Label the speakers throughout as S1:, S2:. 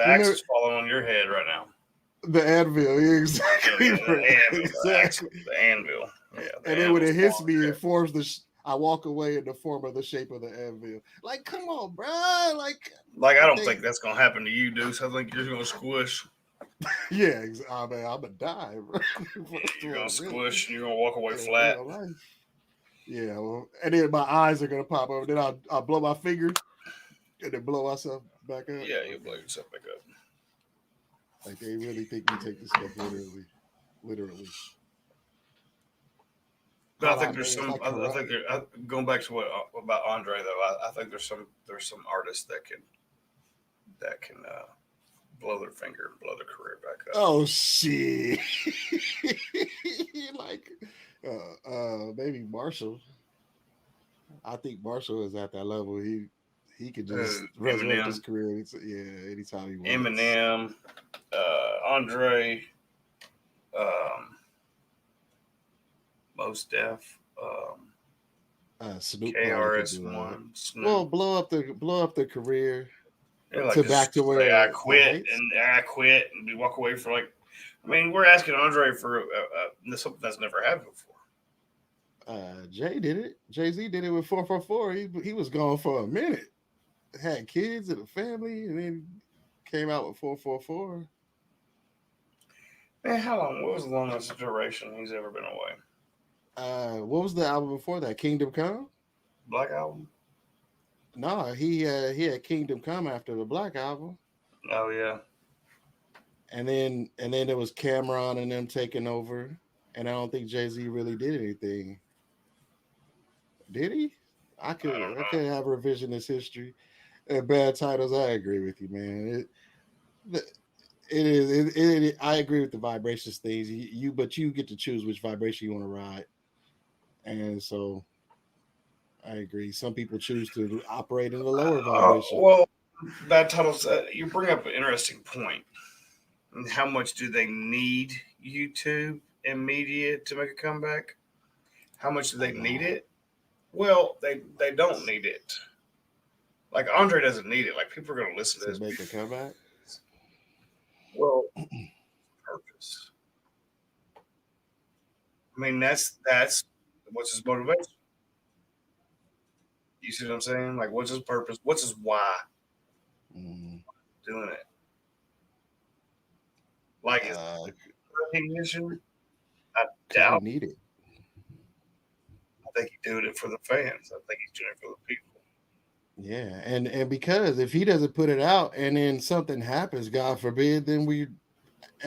S1: The axe is falling on your head right now.
S2: The anvil, exactly.
S1: Yeah, the anvil,
S2: exactly.
S1: The anvil. Yeah,
S2: and then when it hits me, it forms I walk away in the form of the shape of the anvil. Like, come on, bro. Like
S1: I don't think that's gonna happen to you, Deuce. I think you're gonna squish.
S2: Yeah, I'm gonna die, bro.
S1: You're gonna squish and you're gonna walk away flat.
S2: Yeah, well, and then my eyes are gonna pop up. Then I'll blow my finger and then blow myself back up.
S1: Yeah, you'll blow yourself back up.
S2: Like they really think we take this stuff literally.
S1: But I think there's some. Like I think going back to what about Andre though. I think there's some artists that can blow their finger and blow their career back up.
S2: Oh shit! Like maybe Marshall. I think Marshall is at that level. He could just resurrect his career. Anytime he wants.
S1: Eminem, Andre, Mos Def,
S2: Snoop
S1: KRS-One.
S2: Well, blow up the career.
S1: Yeah, like back to where I quit and we walk away for like. I mean, we're asking Andre for something that's never happened before.
S2: Jay-Z did it with 444. He was gone for a minute. Had kids and a family, and then came out with 444.
S1: Man, how long? What was the longest duration he's ever been away?
S2: What was the album before that? Kingdom Come?
S1: Black Album?
S2: No, he had Kingdom Come after the Black Album.
S1: Oh yeah.
S2: And then there was Cameron and them taking over, and I don't think Jay-Z really did anything. Did he? I could have revisionist history. And bad titles, I agree with you, man. It is. I agree with the vibrations things. But you get to choose which vibration you want to ride, and so I agree. Some people choose to operate in the lower vibration.
S1: Well, bad titles. You bring up an interesting point. How much do they need YouTube and media to make a comeback? How much do they need it? Well, they don't need it. Like Andre doesn't need it. Like people are going to listen to this.
S2: Make a comeback.
S1: Well, purpose. I mean, that's what's his motivation. You see what I'm saying? Like, what's his purpose? What's his why? Doing it. Like his recognition. I doubt
S2: he need it.
S1: I think he's doing it for the fans. I think he's doing it for the people.
S2: Yeah, and because if he doesn't put it out and then something happens, God forbid, then we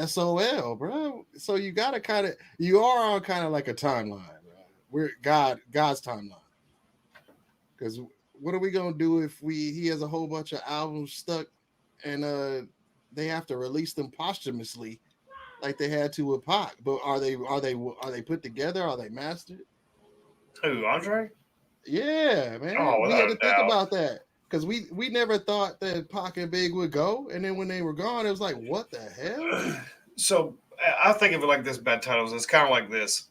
S2: SOL, bro. So you gotta you are on kind of like a timeline, bro. We're God's timeline. Because what are we gonna do if he has a whole bunch of albums stuck and they have to release them posthumously like they had to with Pac? But are they put together? Are they mastered?
S1: Who, Andre?
S2: Yeah, man. We had to think about that because we never thought that Pac and Big would go, and then when they were gone, it was like, what the hell?
S1: So I think of it like this: bad titles. It's kind of like this.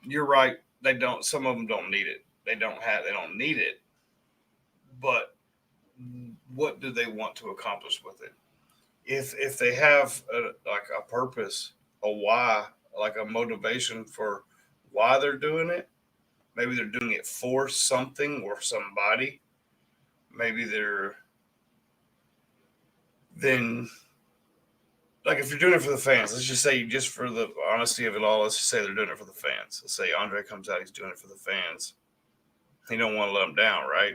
S1: You're right. They don't. Some of them don't need it. They don't need it. But what do they want to accomplish with it? If they have a purpose, a why, like a motivation for why they're doing it. Maybe they're doing it for something or somebody. Maybe then, like if you're doing it for the fans, let's just say just for the honesty of it all, let's just say they're doing it for the fans. Let's say Andre comes out, he's doing it for the fans. He don't want to let them down, right?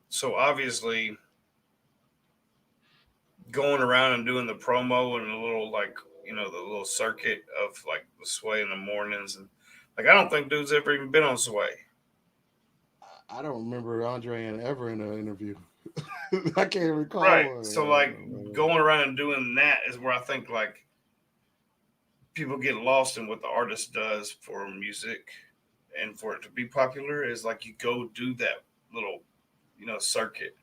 S1: So obviously going around and doing the promo and the little the little circuit of like the Sway in the mornings and like, I don't think dude's ever even been on Sway.
S2: I don't remember Andre ever in an interview. I can't recall.
S1: Right. So, going around and doing that is where I think, like, people get lost in what the artist does for music and for it to be popular is, like, you go do that little, circuit.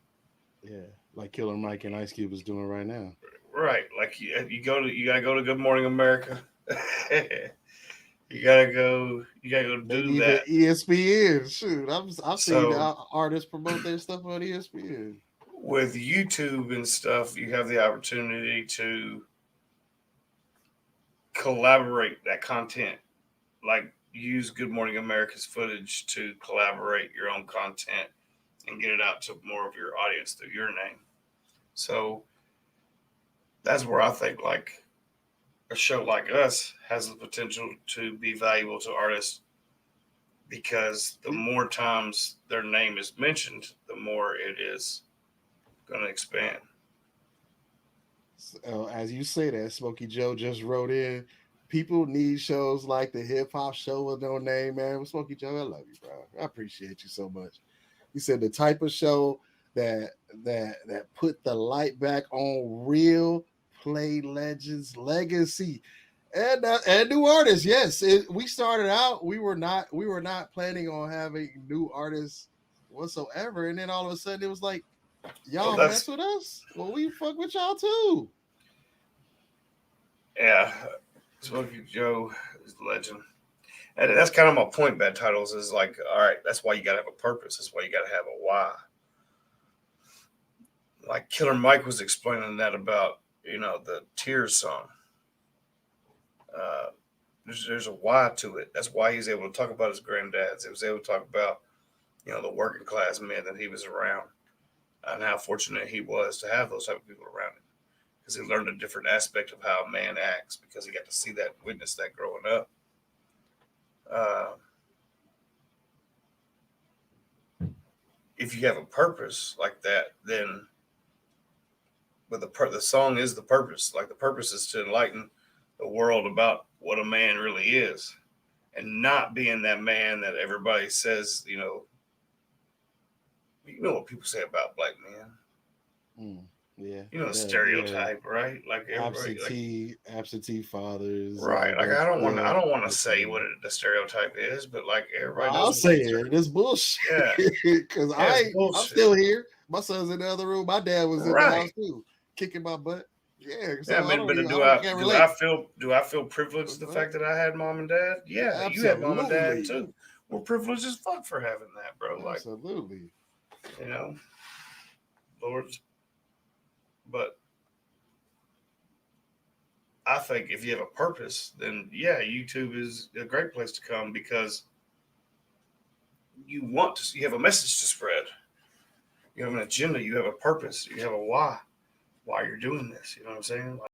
S2: Yeah. Like Killer Mike and Ice Cube is doing right now.
S1: Right. Like, you got to go to Good Morning America. You gotta go do that.
S2: ESPN, shoot, I've seen artists promote their stuff on ESPN.
S1: with YouTube and stuff, you have the opportunity to collaborate that content, like use Good Morning America's footage to collaborate your own content and get it out to more of your audience through your name. So that's where I think like a show like us has the potential to be valuable to artists, because the more times their name is mentioned, the more it is going to expand.
S2: So, as you say that, Smokey Joe just wrote in. People need shows like the Hip Hop Show with No Name, man. Well, Smokey Joe, I love you, bro. I appreciate you so much. He said the type of show that put the light back on real play legends legacy and new artists. Yes, we started out. We were not planning on having new artists whatsoever, and then all of a sudden it was like,
S1: Well,
S2: y'all mess
S1: that's
S2: with us. Well, we fuck with y'all too.
S1: yeah. Smokey Joe is a legend. And that's kind of my point, bad titles, is like, all right, that's why you got to have a purpose. That's why you got to have a why. Like Killer Mike was explaining that about, the Tears song. Uh, there's a why to it. That's why he's able to talk about his granddads. He was able to talk about, the working class men that he was around and how fortunate he was to have those type of people around him, because he learned a different aspect of how a man acts, because he got to see that, witness that growing up. Uh, if you have a purpose like that, then but the song is the purpose. Like the purpose is to enlighten the world about what a man really is, and not being that man that everybody says. You know what people say about black men.
S2: Yeah,
S1: The stereotype, right? Like everybody, like
S2: absentee fathers.
S1: right. Like I don't want to say what
S2: That.
S1: the stereotype is, but like everybody
S2: I'll
S1: knows what
S2: say it. It's bullshit.
S1: yeah,
S2: Because
S1: yeah, it's
S2: I'm
S1: bullshit.
S2: still here. My son's in the other room. My dad was in the house
S1: Right.
S2: too, kicking my butt. Yeah.
S1: Yeah, I
S2: So
S1: mean, but
S2: can't relate.
S1: do I feel privileged the fact that I had mom and dad? Yeah, you had mom and dad
S2: Absolutely.
S1: too. We're privileged as fuck for having that, bro. Like,
S2: Absolutely.
S1: you know, Lord. But I think if you have a purpose, then yeah, YouTube is a great place to come, because you have a message to spread. You have an agenda. You have a purpose. You have a why you're doing this. You know what I'm saying?